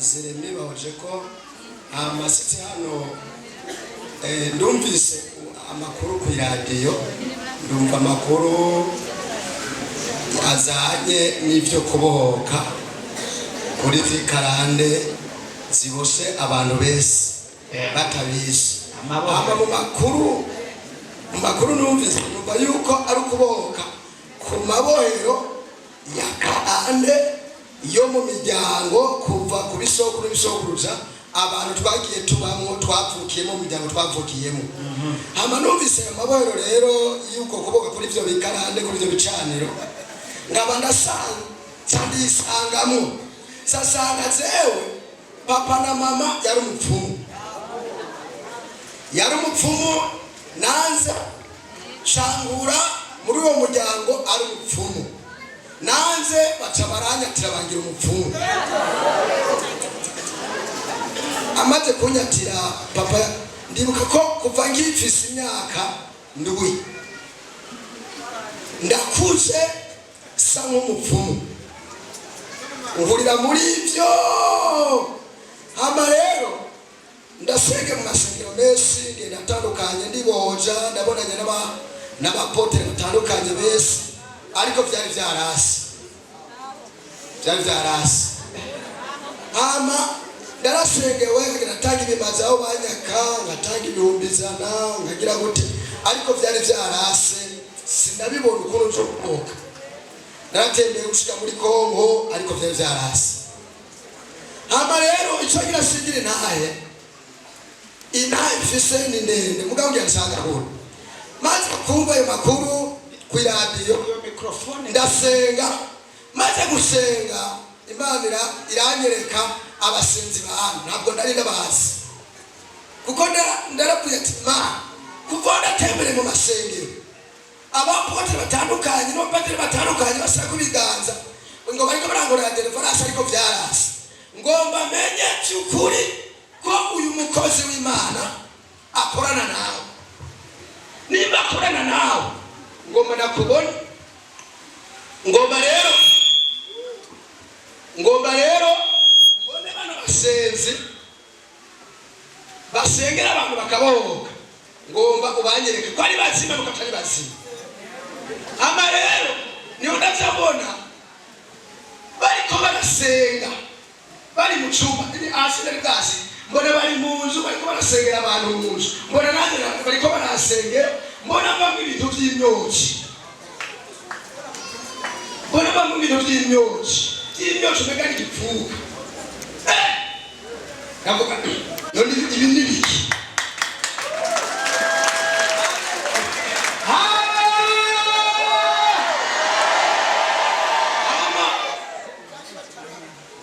Ziremi bahoje ko amasitsi hano ndumvise amakuru ku radio, ndumva amakuru azanye n'ivyo kubohoka kuri zikarande ziboshe abantu bese batabizi. Aba mu makuru numvise numva yuko ari kubohoka ku mabohero ya karande yo mu miryango kuva ku bisokuru bisokuruza abantu twagiye tubamwo twapfukiyemo mu miryango twapfukiyemo. Hama numvise amabohero rero yuko kuboka kuri ivyo bikarande kuri ivyo bicaniro ngaba ndisangamo sasanga zewe papa na mama yari umupfumu nanze shangura muri uwo muryango ari umupfumu nanze baca baranyatira bangira umupfumu. Amaze kunyatira papa ndibuka ko kuva ngifise imyaka ndwi ndakuze sa nk'umupfumu uhurira muri ivyo. Hama rero ndasenge mu masengero menshi ngenda atandukanye ndiboja ndabonanye n'abapotere batandukanye bese ariko vyari vyarasi. Hama ndarasengewe ngatanga ibimazi aho banyaka ngatanga ibihumbi 100 ngagira gute ariko vyari vyarase sindabibona ukuntu nzo kuboka. Naratembeye gushika muri Kongo ariko vyari vyarase. Hama rero ico kirashigire naye mfise ni ndende mugabo ngiyansanga hano maze kumva ayo makuru ku radio ndasenga maze gusenga Imana iranyereka abasenzi bahantu ntabwo nari ndabazi kuko ndaravuye ati kuva ndatembere mu masengero abapotre batandukanye n'abapadiri batandukanye basa kubiganza ngo bariko barangorera telefonasi ariko vyarasi ngomba menye cyukuri ko uyu mukozi w'Imana akorana nawe. Nimba akorana nawe ngomba nakubona ngomba rero mbone bana basenzi basengera abantu bakabohoka ngomba ubanyereke ko ari bazima nuko atari bazima. Ama rero niho ndavyabona bariko barasenga bari mu cyumba ni asitari gasi mbona bari mu nzu bariko barasengera abantu mu nzu mbona nanjye bariko barasengera mbona bamwe ibintu by'imyotsi mbega n'igipfuka kavuga none ibi ni biki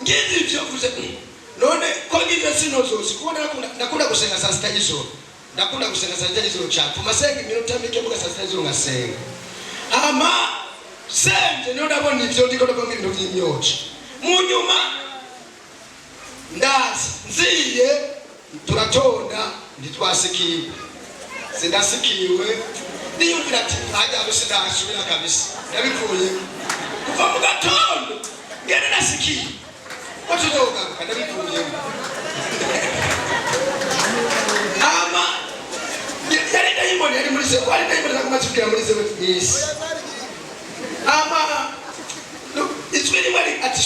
ngezi byo kuze none ko ngize sinozosi kubona nakunda gusenga saa 6 y'ijoro nakunda gusenga saa 6 y'ijoro cyane masenga iminota mike muga saa 6 y'ijoro ngasenga. Hama senje niyo ndabona ivyo ndiko ndabona ibintu by'imyotsi mu nyuma ndazi nziye turatonda ntitwasikiwe sindasikiwe ndiyumvira ati ajya gusindashubira kabisa ndabivuye kuva mu gatondo ngene nasikiwe wachodoga kadabivuye. Ama yari ndayimoni yari muri se wari ndayimoni kumachukira muri se wese. Ama itswiri wari ati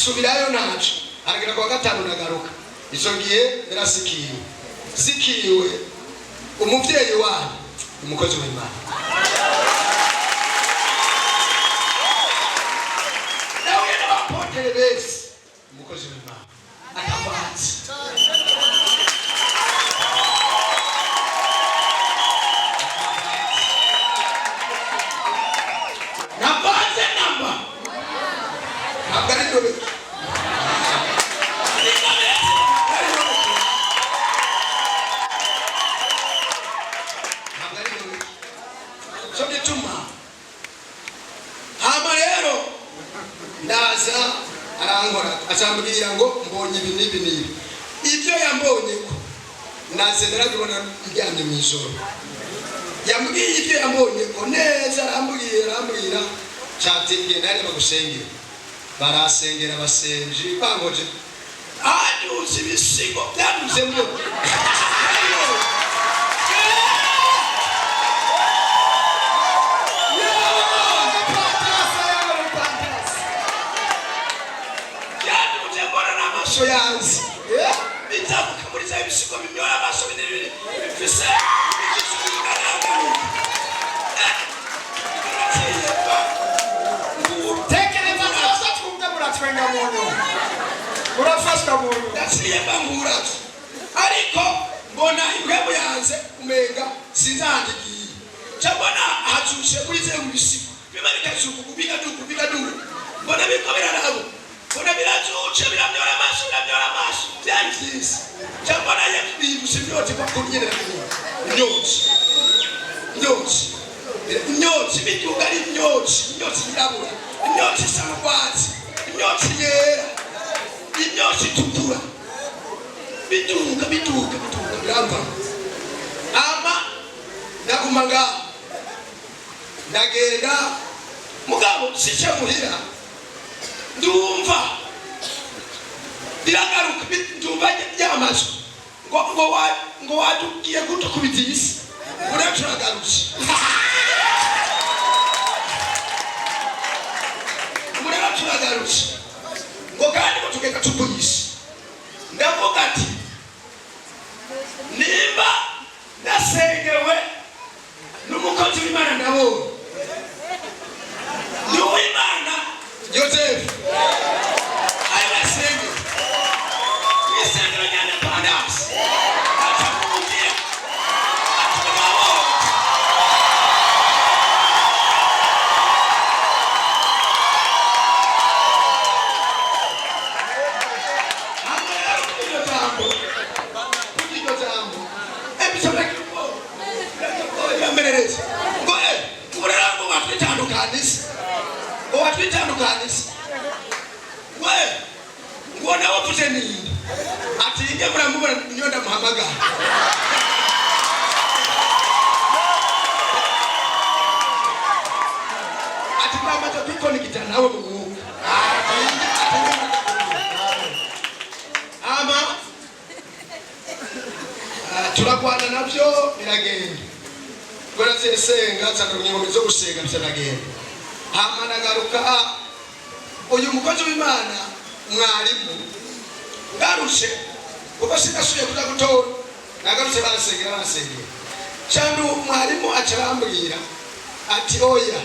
subirayo nacho aragira kwa gatanu nagaruka isongiye sikiwe umuvyeyi wani umukozi w'Imana nawe n'abapotere bese umukozi w'Imana akabanza asambwira ngo mbonye ibi ivyo yambonye ko nazendera bibona iryamye mu ijoro yambwiye ivyo yambonye ko neza arambwira cyati ngenda ari bagusengera barasengera basenji bangoje aduze ibisigo byaduze mwe yanzi bitabuka muri za ibisigo binyora amaso binini bifise tekereza nazo twumve muratwenga muntu murafashwa muntu ndaciye banguraje ariko mbona ibwebo yanze kumenga sinzandikiye cyabona hajushe muri ze ibisigo bimarika kubika du mbona bikobera nabo mbona birazuce biramyora amaso byangize cyabona yabibuse byose kwa kunyerera imyotsi bituga ari imyotsi yirabura imyotsi samwatsi imyotsi yera imyotsi tutura bituga biramba ama nagumaga ndagenda mugabo sice muhira ndumva biragaruka ndumva byamaso ngo wadugiye guto kubitisi muraturagaruka ngo kandi ngo tugenda tupuyisi ndavuga ati nimba nasengewe n'umukozi w'Imana ndabonye n'uw'Imana Yosefu ayibasenge isengero rya Independence atamubwira atubabo watwitandukanisa we ngona wapute nini ati inde muramuba nyonda muhamagara ati mama to kwikoni kitanawe mu ama turakwana navyo biragenda gora sesenga tsandunyemo zo gusenga byaragenda hamana garuka uyu mukozi w'Imana mwarimu garushe kuko sinasuye kuja gutora nagarutse barasengera cyane mwarimu acarambwira ati oya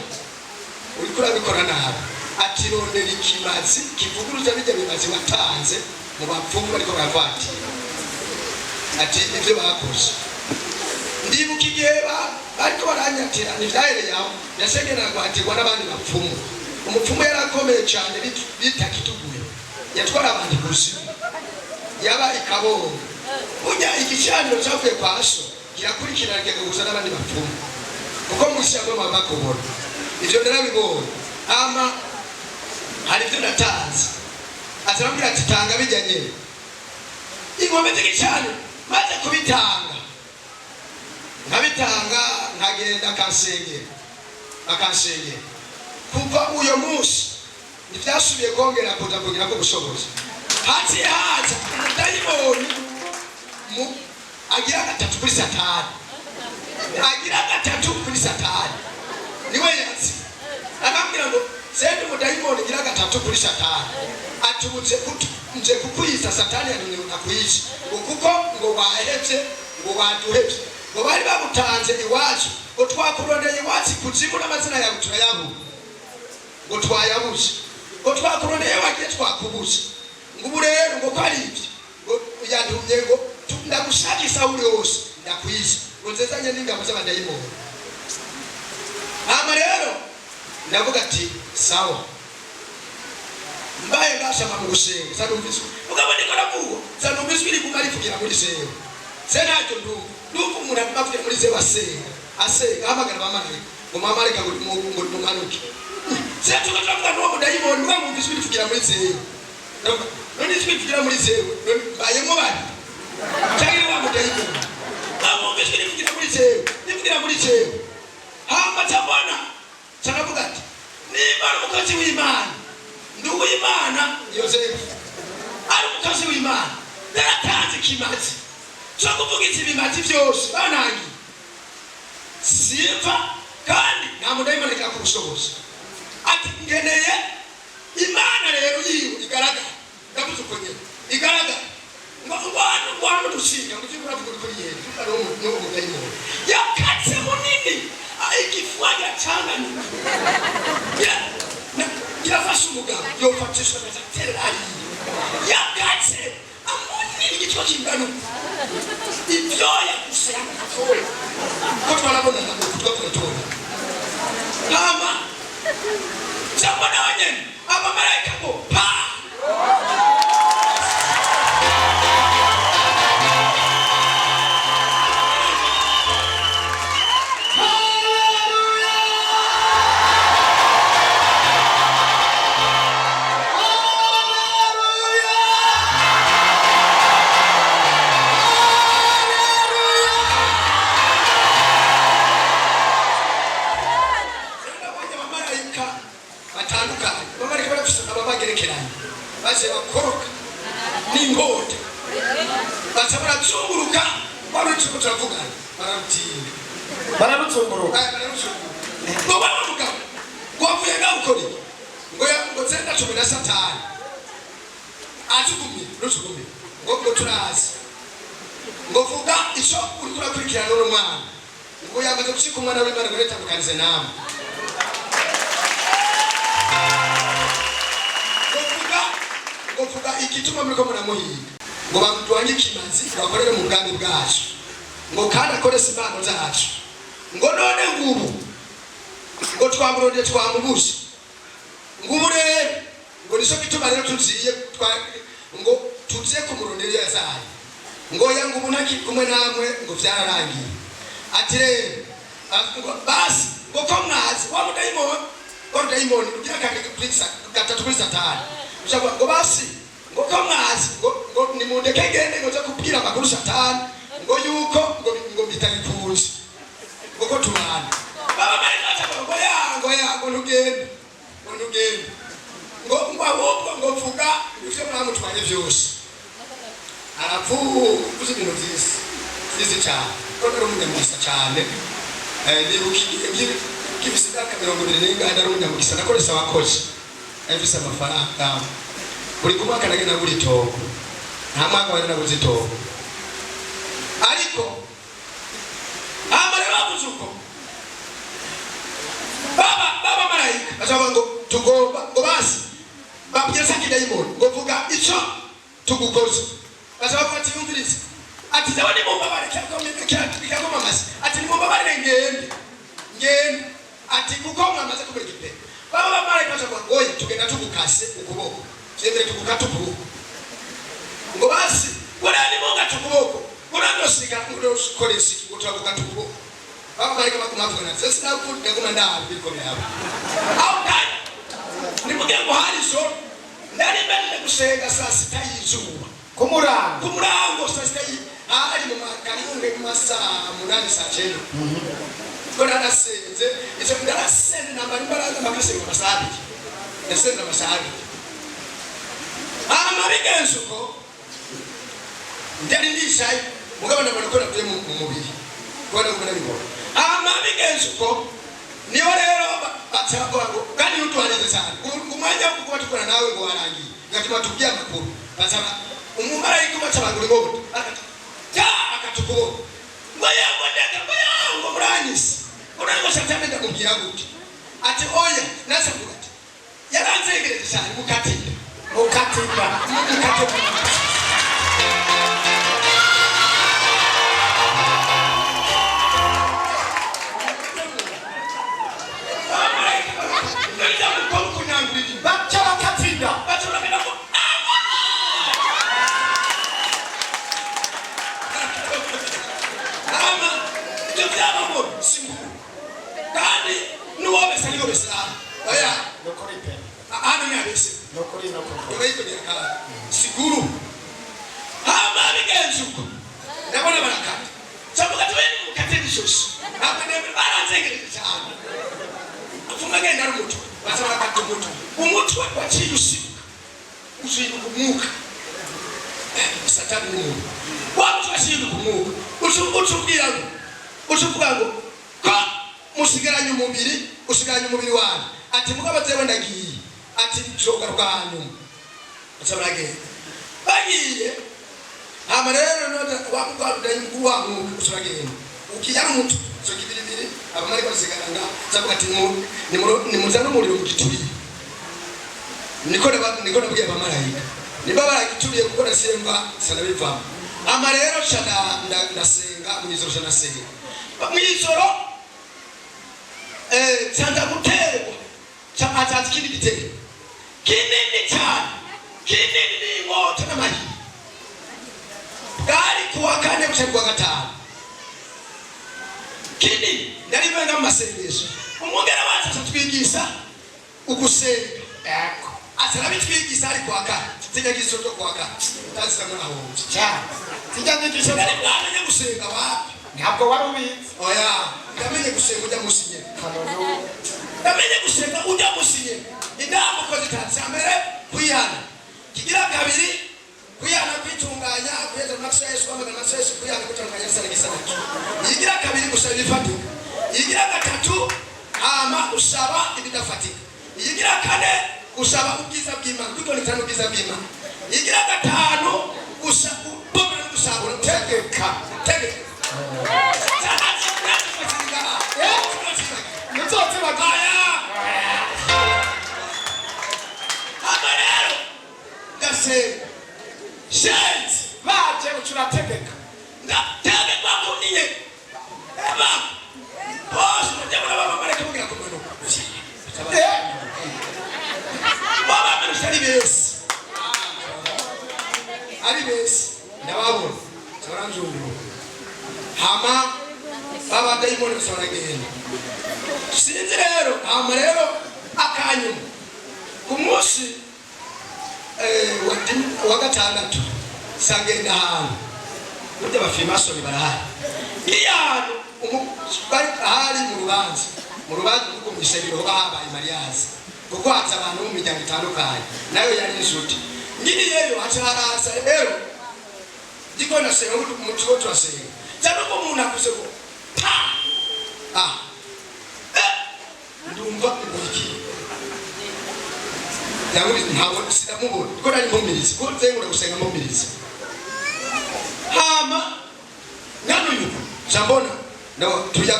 uri kurabikora nabi ati rondera ikimazi kivuguruza bijya bimazi watanze mu bapfumu bariko baravati ati ivyo bakoze ndibuka igihe bariko baranyatira nivyahere yawe yasengera kwatirwa n'abandi bapfumu umupfumu yarakomeye cyane bita Kituguye yatwara abantu kuzimu yaba ikabonga burya igicaniro cyavuye kwa so kirakurikirana kigahuza n'abandi bapfumu kuko musi yagwe mama kubona ivyo ndarabibonye ama hari ivyo natanze azarambwira ati tanga bijyanye ingombe z'igicaniro maze kubitanga nkabitanga nkagenda akansengera kuva uyo munsi ntibyasubiye kongera kugira ko gushoboza haciye haza umudayimoni agira gatatu kuri satani niwe yatsi akambwira ngo sende umudayimoni agira gatatu kuri satani atubutse nje kukwita satani nakwica kuko ngo wahevye ngo waduhevye ngo bari bagutanze iwacu ngo twakurondeye iwacu kuzimu n'amazina yawe turayabuze ngo twayabuze ngo twakurondeye wagiye twakubuze ngo ubu rero ngo kwari ibyo ngo yandumye ngo ndagushakisha uri hose ndakwiza ngo nzezanye n'ingabo z'abadayimoni ama rero ndavuga ati sawa mbaye ngashaka mu gusenga sanumvise ugabo ndikora vuba sanumvise iri kumari kugira muri senga senacyo ndumva umuntu amavuye muri ze basenga asenga hamagara bamarayika ngo mamarayika ngo mumanuke setu tukavuga ngo mudayimoni ngo mumvise iri kugira muri senga none isi kugira muri senga mbaye ngo bari cyangwa ngo mudayimoni mumvise iri kugira muri senga nivugira muri senga hamba tabona cyanavuga ati niba umukozi w'Imana nduwe w'Imana Yosefu ari umukozi w'Imana yaratanze ikimazi cyo kuvugiza ibimazi byose banangi simva kandi nta mudayimoni yakubushoboza ati ngeneye Imana rero yiwe igaragara ndavuze uko nyene igaragara ngo dushinga ngo turi kuvuga kuri yeye tukaro no mudayimoni yakatse munini ikifwaga changanya yafashe umugabo yofatisha n'aterari yakatse amoni igitwa kingano ibyoya gusa yakatoye ko twarabona ngo twatora kama cyabona wanyene abamarayika ngo pa bakoroka n'ingota batabara tsunguruka barutsuko travugana bararutsunguru ngo bavuga kwavuye ngakuri ngo tsenda chome na satani atukumi rutsukumi ngo turazi ngo vuga ico uri kurakurikirana n'umwana ngo yamaze gushika umwana w'Imana ngo retandukanize nawe kuvuga igituma muri ko muramuhiga ngo bamutwanye kimazi bakorere mu bwami bwacu ngo kandi akorese impano zacu ngo none ngubu ngo twamurondeye twamubushe ngubu rero ngo nico gituma rero tuziye ngo tuziye kumurondera yazaye ngo yangu ubu ntaki kumwe namwe ngo vyararangiye ati rero basi ngo ko mwazi wa mudayimoni ugira gatatu kuri satani ngo basi ngo kamwazi ngo nimundeke gende ngo kubwira amakuru satani ngo yuko ngo bitarikunze ngo ko tubana baba bari ngo ntugende ngo ahubwo ngo vuga ivyo mwamutwaye vyose aravuze ibintu vyisi cyane ko ari umunyamugisa cyane nibukiye kibisaka 20 ari umunyamugisa nakoresha abakozi afise amafaranga buri kumwaka nagenda buri togo nta mwaka wari nabuze togo ariko amareba buzuko baba marayika ashaka ngo tugomba ngo basi babigeza kidayimoni ngo vuga ico tugukoze ashaka ko atiyumviriza ati zabone mu babare cyangwa mamasi ati mu babare ngende ati kuko mwamaze kubirikite baba marayika ashaka ngo oya tugenda tugukase ukuboko cyendere tugukata ukuboko ngo basi urani munga tukuboko urandosika urokoresi utagukata ukuboko baba marayika bakumavuga na sese nakuvuga ngo ndaha bikomeye aba au kandi nimugiye ngo hari so ndari mbere gusenga saa sita y'izuba kumurango saa sita hari mu makariyunge mu masaa 8 saa 9 kona nasenze icyo ndarasenze nambara imbaraga makasenga masabi nasenga masabi bigenzuko ndari ndishaye mugabo ndabona ko navuye mu mubiri kona kubona bibona bigenzuko niyo rero batsaba ngo kandi utwanize cyane umwanya wo kuba tukora nawe ngo warangiye ngatuma tubwiye amakuru batsaba umumarayika batsabangura ngo akatukubona ngo yaboneka ngo muranyise urangwa satani ndamubwira gute ati oya nasavuga ati yaranzegereje cyane mukatinda Siguru hama bigenzuko ndabona barakata sabuka tubeni mukateni shoshi abane baranzegereje cyane afunga genda rumuto basaba katumuto umutwe waciyusi ushinduka umwuka. Satani ni muntu waba ushinduka umwuka ucubwira ngo ucuvuga ngo ko musigaranye umubiri wanyu ati mugabo zewe ndagiye ati nzogaruka hanyuma acabaragenda bagiye hama rero none wa mwuka ucuragenda ukijya n'umutu so kibiribiri abamari basigaranga zavuga ati ni muzana umuriro mu gituriye niko nabwiye abamarayika niba baragituriye kuko nasemba sanabivamo ama rero shana ndasenga mwizoro shana senga mwizoro cyanda guterwa cyapatati kindi gitero kinini cyane kinini moto n'amagi bwari kuwa kane gushaka kuwa gatanu kinini ndaribenga mu masengesho umugera wacu atwigisha ugusenga yako atarabitwigisha ari kuwa kane sinyagiso cyo kuwa kane utazisa mwaho cyane sinyagiso ari bwamenye gusenga wapi ntabwo wari ubizi oya ndamenye gusenga ujya musinye ndamenye gusenga ujya musinye inama ko zitatse mbere kuyana kigira kabiri kuyana kwitunganya kuyeza amaseso kwamaga amaseso kuyana kutunganya sana gisanaki yigira kabiri gusaba ifatika yigira gatatu ama usaba ibidafatika yigira kane usaba ubwiza bw'Imana kuko ni tano ubwiza bw'Imana yigira gatanu usaba ubona gusaba tegeka Shit! Baje ucurategeka. Ndategeka kuninye. Eba. Boss, ndabona baba bareke kugira kumanuka. Baba barusha libesi. Alibesi. Ndababona. Soranjuru. Hama baba daimoni soragenda. Sinzi rero, hama rero akanyu. Kumusi wa gatandatu sagenda hantu burya bafimasoni barahari iyano umubari ahari mu rubanza kuko mwishegiro ho bahabaye mariyazi kuko hatsa abantu mu miryango itandukanye nayo yari inshuti ngiri yeyo haraza rero ndiko nasenga mu kigo twasenga cyane ko umuntu akuze ko ndumva ubiki Yanguri ntabwo sidamubona ko nari mpumiriza ko nzengura gusenga mpumiriza hama nanuyu jambona no tuya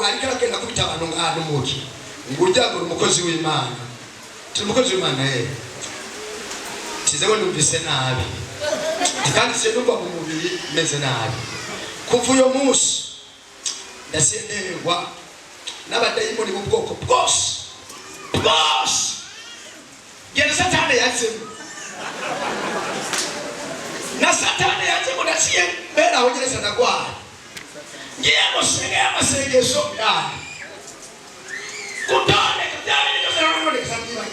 arikara kenda kubita abantu ngano muki ngujagura umukozi w'Imana turi umukozi w'Imana tizewe numvise nabi kandi se numva mu mubiri meze nabi kuva uyo munsi ndasenderwa n'abadayimoni mu bwoko bwose Gena Satani yatsemo na Satani yatsemo ndaciye bera aho gereza ndagwara ngiye gusenga amasengesho yani kutane kutane ndio ndio ndio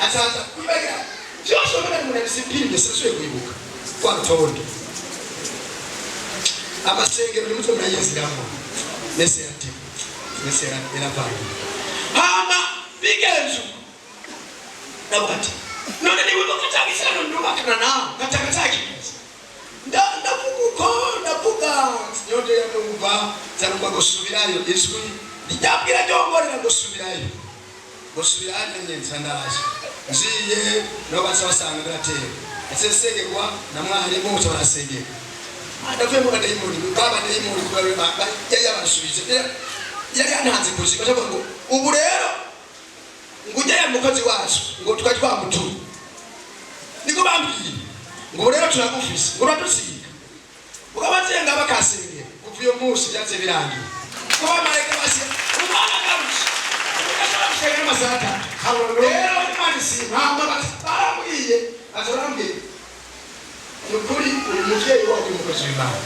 azaza kubagira cyose bana mu discipline seswe kwibuka kwa tondo amasengero ni mutwe murayeziramo nese era pale hama bigenzo Nabati. None ni wibo katagisa no nduma kana na katakataki. Ndavuga nyote ya numva zanumva gosubirayo Yesu ndabwira jongore na gosubirayo. Gosubirayo nyenza ndaje. Nziye no basanga gratera. Esesege kwa na mwari mu cyabasenge. Ndavuye mu badayimoni baba dayimoni kwa baba yaya basubize. Yari ananze kushika ngo ubu rero ngujya mukozi wacu ngo twatwa mutu niko bambwiye ngo rero turagufise ngo ratusiga ukabazenga bakasenge kuvuyo munsi byanze birangiye ko bamareka basi umwana karushi ukashaka gushaka n'amasata rero Imana simama barambwiye azorambwiye nukuri umuvyeyi wacu mukozi w'Imana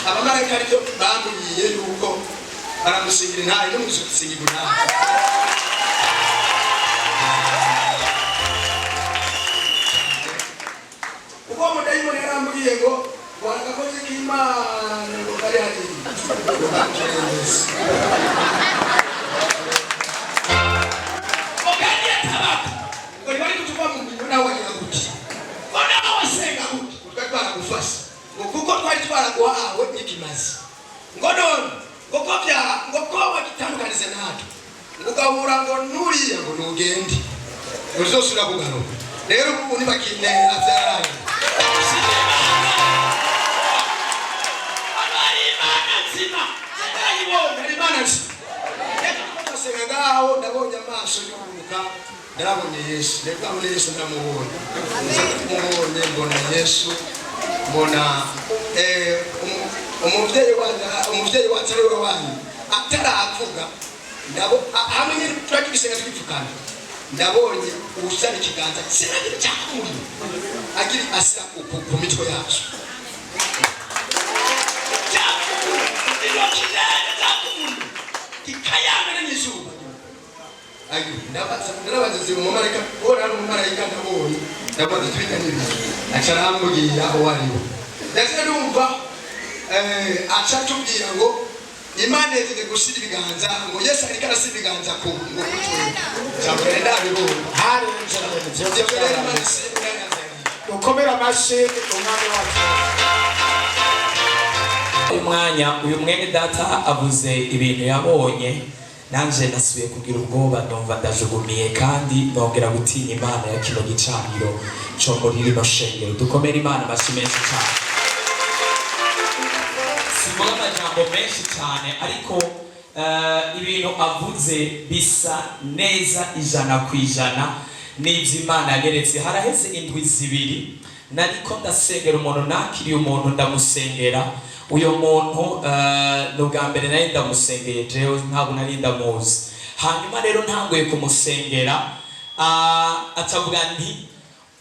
abamareka ariko bambwiye yuko baramusingira ntaye no mususingira ntaye Uko mudayimo yarambwiye ngo wagakoze k'Imana ngo kari hadi. Ogani atabaka. Ngo bari kutuva mu bintu nawe yaguti. ugahura ngo nuriya ngo nugende uzosubira kugaruka rero ubu ni bakinera byaraye ngaho ndabonye amaso y'urubuka ndabonye Yesu ndabonye Yesu ndamubonye mbona Yesu mbona umuvyeyi wacu ari we wanyu ataravuga ndabo hamwe turakibisenga twipfukana ndabonye ubusana ikiganza sinagira cyakuri agira asira ku mitwe yacu ikayamera n'izuba ayo ndabaza mu marayika ora mu marayika ndabonye ndabaza twita nibi acara hamubwira aho wariho ndetse numva aca tubwira ngo Imana yeze gushyira ibiganza ngo Yesu ariko arashyira ibiganza ku ngo kutwe cyangwa ndabibona ukomera amashi umwami wacu umwanya uyu mwene data avuze ibintu yabonye nanje nasubiye kugira ubwoba numva ndajugumiye kandi nongera gutinya Imana ya kino gicaniro cyo muri rino shengero dukomera Imana amashi menshi cyane simbona amajambo menshi cyane ariko ibintu avuze bisa neza 100% n'ibyo Imana yageretse haraheze indwi zibiri nariko ndasengera umuntu nakiriye umuntu ndamusengera uyo muntu n'ubwa mbere nari ndamusengeye jewe ntabwo nari ndamuzi hanyuma rero ntanguye kumusengera atavuga nti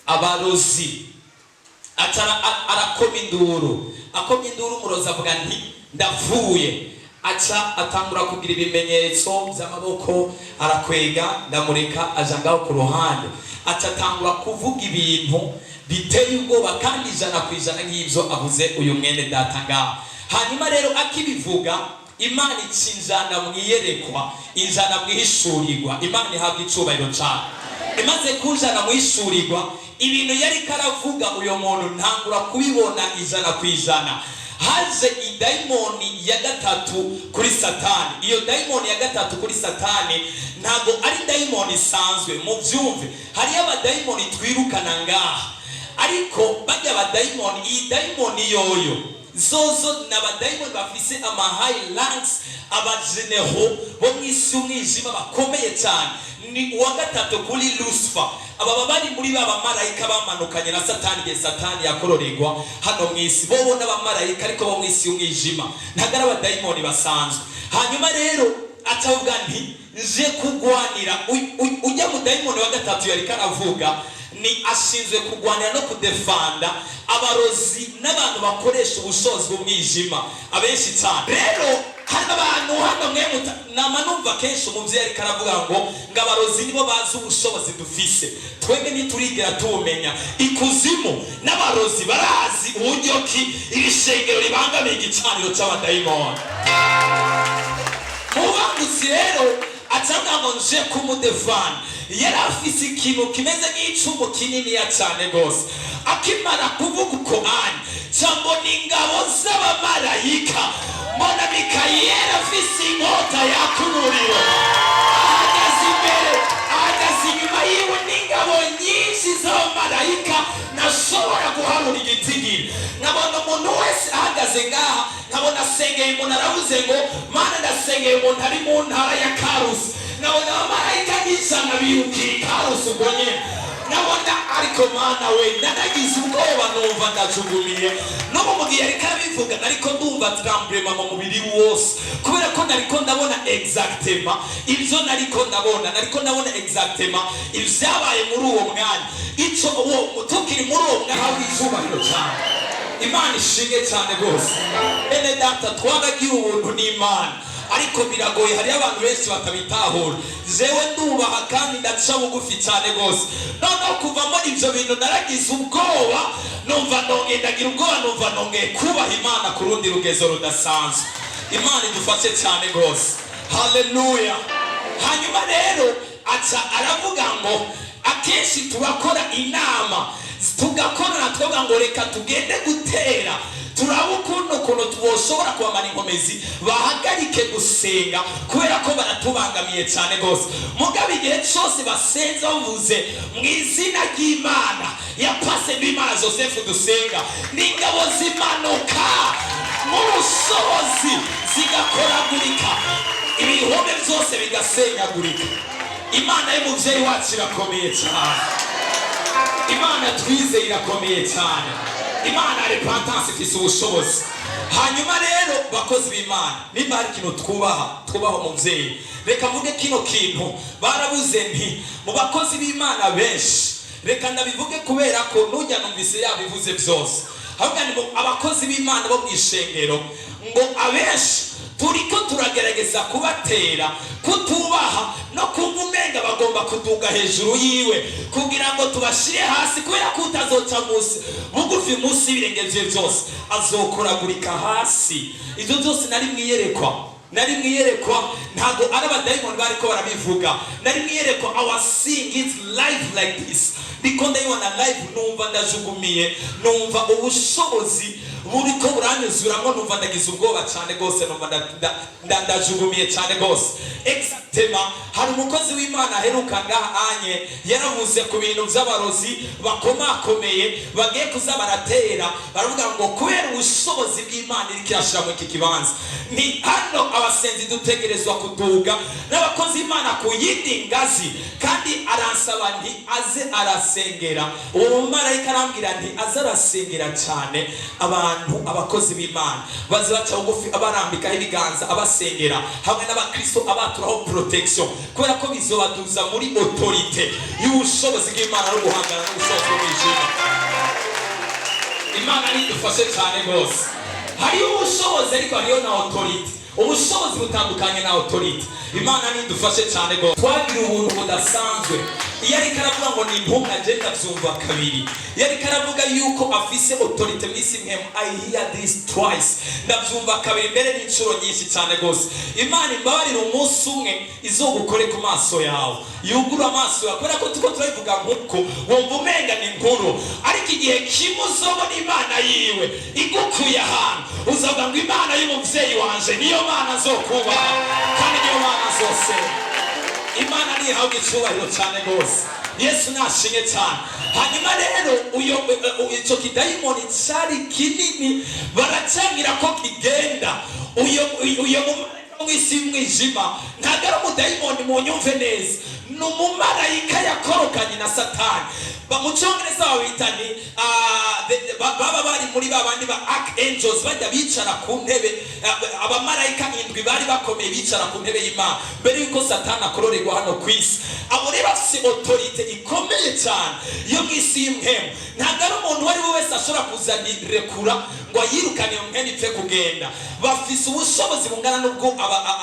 abarozi arakoma induru umurozi avuga nti ndavuye atangura kugira ibimenyetso by'amaboko arakwega ndamureka aja ngaho ku ruhande atangura kuvuga ibintu biteye ubwoba kandi 100% nk'ibyo avuze uyu mwene data ngaho hanyuma rero akibivuga Imana icinjana mwiyerekwa injana mwihishurirwa Imana ihabwa icubahiro cyane imaze kunjana mwihishurirwa ibintu yari karavuga uyo muntu ntangura kubibona 100% haje idaimoni ya gatatu kuri Satani iyo daimoni ya gatatu kuri Satani ntago ari daimoni isanzwe mu byumve hari abadaimoni twirukana ngaha ariko bajya abadaimoni iyi daimoni yoyo zozo n'abadaimoni bafise ama high ranks abageneho bo mwisi umwijima bakomeye cyane ni uwa gatatu kuri Lucifer aba bari muri baba marayika bamanukanye na Satani ye Satani yakororegwa hano mwisi bo bona abamarayika ariko bo mwisi umwijima ntagara abadaimoni basanzwe hanyuma rero atavuga nti nje kugwanira ujya mu daimoni wa gatatu yari karavuga ni ashinzwe kugwanira no kudefanda abarozi n'abantu bakoresha ubushozi bw'umwijima abenshi cyane rero hano abantu hano mwe namanumva kenshi umuvyeyi ari karavuga ngo abarozi nibo bazi ubushobozi dufise twebwe niturigera tubumenya ikuzimu n'abarozi barazi uburyo ki ibishengero ribangamiye igicaniro cy'abadayimoni mubangutsi rero atanga ngo nje kumudefanda yari afise ikintu kimeze nk'icumu kinini ya cyane gose akimara kuvuga uko cyangwa n'ingabo z'abamarayika mbona Mikayeli afise inkota yakumuriro ahagaze imbere ahagaze inyuma yiwe n'ingabo nyinshi z'abamarayika nashobora guharura igitigiri nkabona umuntu wese ahagaze ngaha nkabona asengeye umuntu aravuze ngo Mana ndasengeye umuntu ari mu ntara ya Karusi nkabona abamarayika n'ijana birukiye Karusi ubwo nyene nabona ariko Mana we nanagize ubwoba numva ndajugumiye no mu gihe ariko abivuga nariko ndumva tremblema mu mubiri wose kubera ko nariko ndabona exactement ibyo nariko ndabona exactement ibyabaye muri uwo mwanya ico uwo mutukiri muri uwo mwanya w'izubahiro cyane Imana ishinge cyane gose ene data twaragiye ubuntu n'Imana ariko biragoye hari abantu benshi batabitahura jewe ndubaha kandi ndaca bugufi cyane gose noneho kuvamo ibyo bintu naragize ubwoba numva ndagira ubwoba numva nongeye kubaha Imana ku rundi rugezo rudasanzwe Imana idufashe cyane gose haleluya hanyuma rero aca aravuga ngo akenshi turakora inama tugakorana twoga ngo reka tugende gutera turaba ukuntu twoshobora kubamara inkomezi bahagarike gusenga kubera ko baratubangamiye cyane gose. Mugabe igihe cyose basenze bavuze mu izina ry'Imana ya Pase Bimana Joseph dusenga, n'ingabo zimanuka mu bushobozi zigakoragurika, ibihome byose bigasenyagurika. Imana y'umuvyeyi wacu irakomeye cyane, Imana twizeye irakomeye cyane, Imana repentance ifise ubushobozi. Hanyuma rero bakozi b'Imana, nimba hari ikintu twubaha umuvyeyi, reka mvuge kino kintu barabuze nti mu bakozi b'Imana benshi, reka ndabivuge kubera ko nujya numvise yabivuze byose. Ahubwo ni abakozi b'Imana bo mwishengero ngo abenshi turiko turagerageza kubatera kutubaha no kumva umenga bagomba kuduga hejuru yiwe kugira ngo tubashire hasi, kubera ko utazoca musi bugufi musi ibirenge vye byose azokoragurika hasi. Ibyo byose nari mwiyerekwa ntago ari abadayimoni bariko barabivuga, nari mwiyerekwa I was seeing it live like this. Ndiko ndayibona live, numva ndajugumiye, numva ubushobozi buriko buranyuzuramwo, numva ndagize ubwoba cyane gose, numva ndajugumiye cyane gose. Exactement, hari umukozi w'Imana aheruka ngahanye yaravuze ku bintu by'abarozi bakomakomeye bagiye kuza baratera, baravuga ngo kubera ubushobozi bw'Imana iri kirashira mu iki kibanza, ni hano abasenzi dutegerezwa kuduga n'abakozi b'Imana ku yindi ngazi. Kandi aransaba nti aze arasengera, uwo marayika arambwira nti aze arasengera cyane abantu, abakozi b'Imana baze baca bugufi abarambikaho ibiganza abasengera hamwe n'abakristo abaturaho protection, kubera ko bizobaduza muri autorite y'ubushobozi bw'Imana no guhangana n'ubushobozi bw'ijuru. Imana nidufashe cyane gose. Hariyo ubushobozi ariko hariyo na autorite, ubushobozi butandukanye na autorite. Imana nidufashe cyane gose. Twagira ubuntu budasanzwe. Iyo ariko aravuga ngo ni intumwa, agenda byumva kabiri. Iyo ariko aravuga yuko afise autorite mwisi mwe, I hear this twice, ndabyumva kabiri mbere n'inshuro nyinshi cyane gose. Imana imbabarira umunsi umwe izogukore ku maso yawe, yugura amaso yawe, kubera ko tuko turabivuga nk'uko wumva umenga ni nkuru, ariko igihe kimwe uzobona Imana yiwe igukuye ahantu, uzavuga ngo Imana y'umuvyeyi wanje niyo Mana azokubaha kandi niyo Mana azosenga. Imana nihawe icyubahiro cyane gose, Yesu nashinge cyane. Hanyuma rero icyo kidayimoni cyari kinini, baracyangira ko kigenda. Uyo mwisi y'umwijima ntabwo ari umudayimoni, munyumve neza, ni umumarayika yakorokanye na Satani. Mu cyongereza babita ni baba bari muri babandi ba archangels, bajya bicara ku ntebe, abamarayika indwi bari bakomeye bicara ku ntebe y'Imana mbere yuko Satani akororerwa hano ku isi. Abo rero bafite autorite ikomeye cyane yo mu isi y'imhemu. Ntabwo ari umuntu uwo ari we wese ashobora kuzanirekura ngo ayirukane iyo mpemu ipfe kugenda. Bafise ubushobozi bungana n'ubwo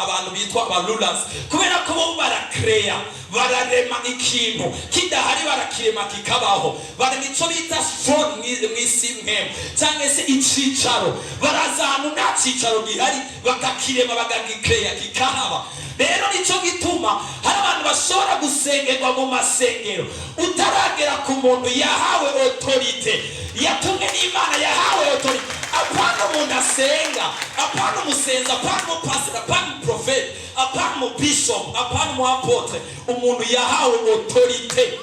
abantu bitwa aba rulers, kubera ko bo barakereya, bararema ikintu kidahari, barakirema kikabaho. Bari mico bita strong mwisi y'imhemu cyangwa se icicaro, baraza ahantu nta cicaro gihari bakakirema bakagikereya kikahaba. Rero nicyo gituma hari abantu bashobora gusengerwa mu masengero utaragera ku muntu yahawe autorite, yatumwe n'Imana, yahawe autorite. Apana umuntu asenga, apana umusenzi, apana umupasiteri, apana umuprofeti, apana umubishop, apana umuapotre, umuntu yahawe autorite.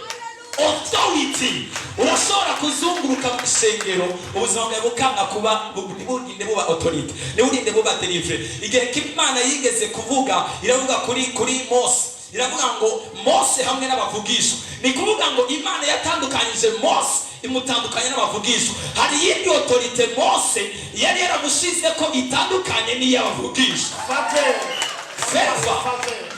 Authority. Urashobora kuzunguruka mu isengero ubuzima bwawe bukanga kuba ntibuginde buba autorite, ntibuginde buba delivery. Igihe Imana yigeze kuvuga, iravuga kuri Mose, iravuga ngo Mose hamwe n'abavugishwa, ni kuvuga ngo Imana yatandukanyije Mose imutandukanye n'abavugishwa. Hari yindi autorite Mose yari yaramushize ko itandukanye n'iy'abavugishwa.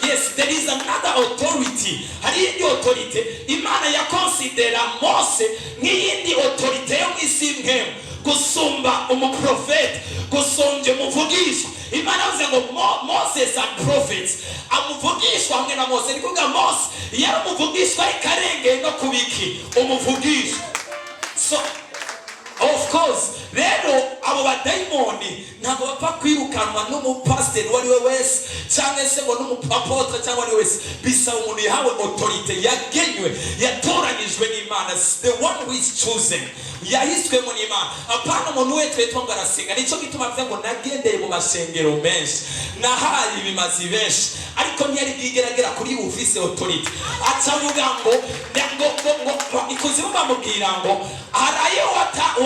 Yes, there is another authority. Hari yindi authority Imana ya considera Mose nk'iyindi authority yo mwisi y'imhemu gusumba umuprofeti, gusumbya umuvugishwa. Imana yavuze ngo Moses and prophets, amuvugishwa hamwe na Mose. Ni kuvuga Mose yari umuvugishwa ariko arengeye no kubiki umuvugishwa. So of murakoze rero abo badayimoni ntabwo bapfa kwirukanwa n'umupasiteri uwo ari we wese cyangwa se ngo n'umupapotre cyangwa ari we wese bisaba umuntu yahawe autorite yagenywe yatoranyijwe n'Imana the one who is chosen yahiswemo n'Imana apana umuntu wese twetwa ngo arasenga nicyo gituma avuga ngo nagendeye mu masengero menshi nahaye ibimazi benshi ariko ntiyari bwigeragera kuri ufise autorite acavuga ngo ikuzimu bamubwira ngo harayo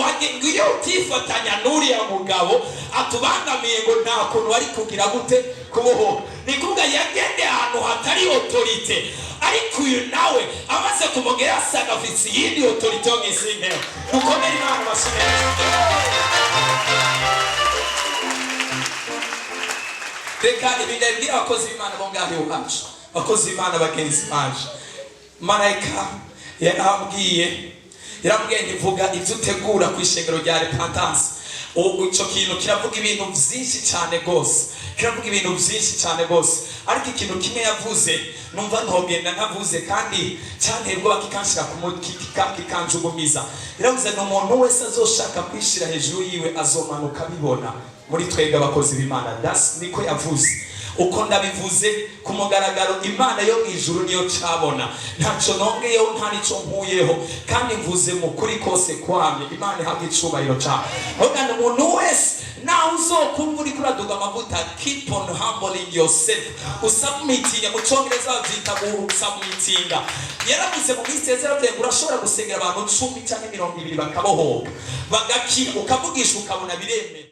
wagengiye utifatanya n'uriya mugabo atubangamiye ngo nta kuntu wari kugira gute kuboho ni kuvuga yagende ahantu hatari autorite ariko uyu nawe amaze kumugera asaga afite iyindi autorite yo mw'isintero dukomere Imana bashimire reka ibintu abakozi b'Imana bo ngaho iwacu abakozi b'Imana bagenzi banje marayika yarambwiye ntivuga ibyo utegura ku ishengero rya repentance icyo kintu kiravuga ibintu byinshi cyane rwose ariko ikintu kimwe yavuze numva ntogenda ntavuze kandi cyanterwa kikanshira kikanjugumiza iravuze ni umuntu wese azoshaka kwishira hejuru yiwe azomanuka bibona muri twebwe abakozi b'Imana niko yavuze uko ndabivuze ku mugaragaro Imana yo mwijuru niyo cabona ntaco nongeyeho nta nico mpuyeho kandi mvuze mu kuri kose kwamye Imana ihabwa icubahiro ca ogana umuntu wese naho uzokumva uri kuraduga amavuta keep on humbling yourself usubmitinga mu Congereza bavyita submitinga yaravuze mu misezero bye urashobora gusengera abantu 10 cyangwa 20 bakabohoka bagakira ukavugisha ukabona bireme